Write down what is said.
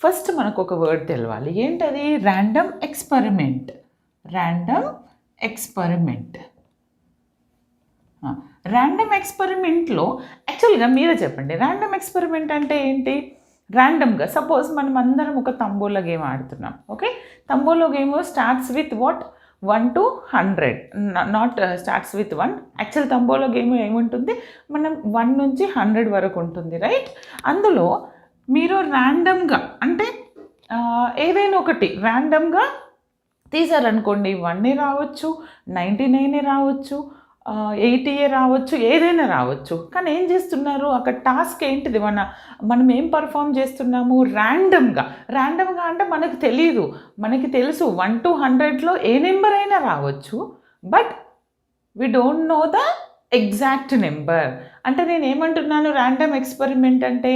First మనకు ఒక word తెలవాలి. ఏంటది? Random experiment. Random experiment. ర్యాండమ్ ఎక్స్పెరిమెంట్లో యాక్చువల్గా మీరే చెప్పండి, ర్యాండమ్ ఎక్స్పెరిమెంట్ అంటే ఏంటి? ర్యాండమ్గా సపోజ్ మనం అందరం ఒక తంబోలా గేమ్ ఆడుతున్నాం. Okay, tambola game starts with what 1 to 100, not starts with 1. Actual tambola game ఏముంటుంది? మనం 1 నుంచి 100 వరకు ఉంటుంది, రైట్? అందులో మీరు ర్యాండమ్గా అంటే ఏదైనా ఒకటి ర్యాండమ్గా తీసారనుకోండి, 1 రావచ్చు, 99 రావచ్చు, 80 రావచ్చు, ఏదైనా రావచ్చు. కానీ ఏం చేస్తున్నారు అక్కడ? టాస్క్ ఏంటిది? మనం ఏం పర్ఫామ్ చేస్తున్నాము? ర్యాండమ్గా అంటే మనకు తెలియదు. మనకి తెలుసు 1 to 100లో ఏ నెంబర్ అయినా రావచ్చు, but we don't know the exact number. అంటే నేను ఏమంటున్నాను ర్యాండమ్ ఎక్స్పెరిమెంట్ అంటే?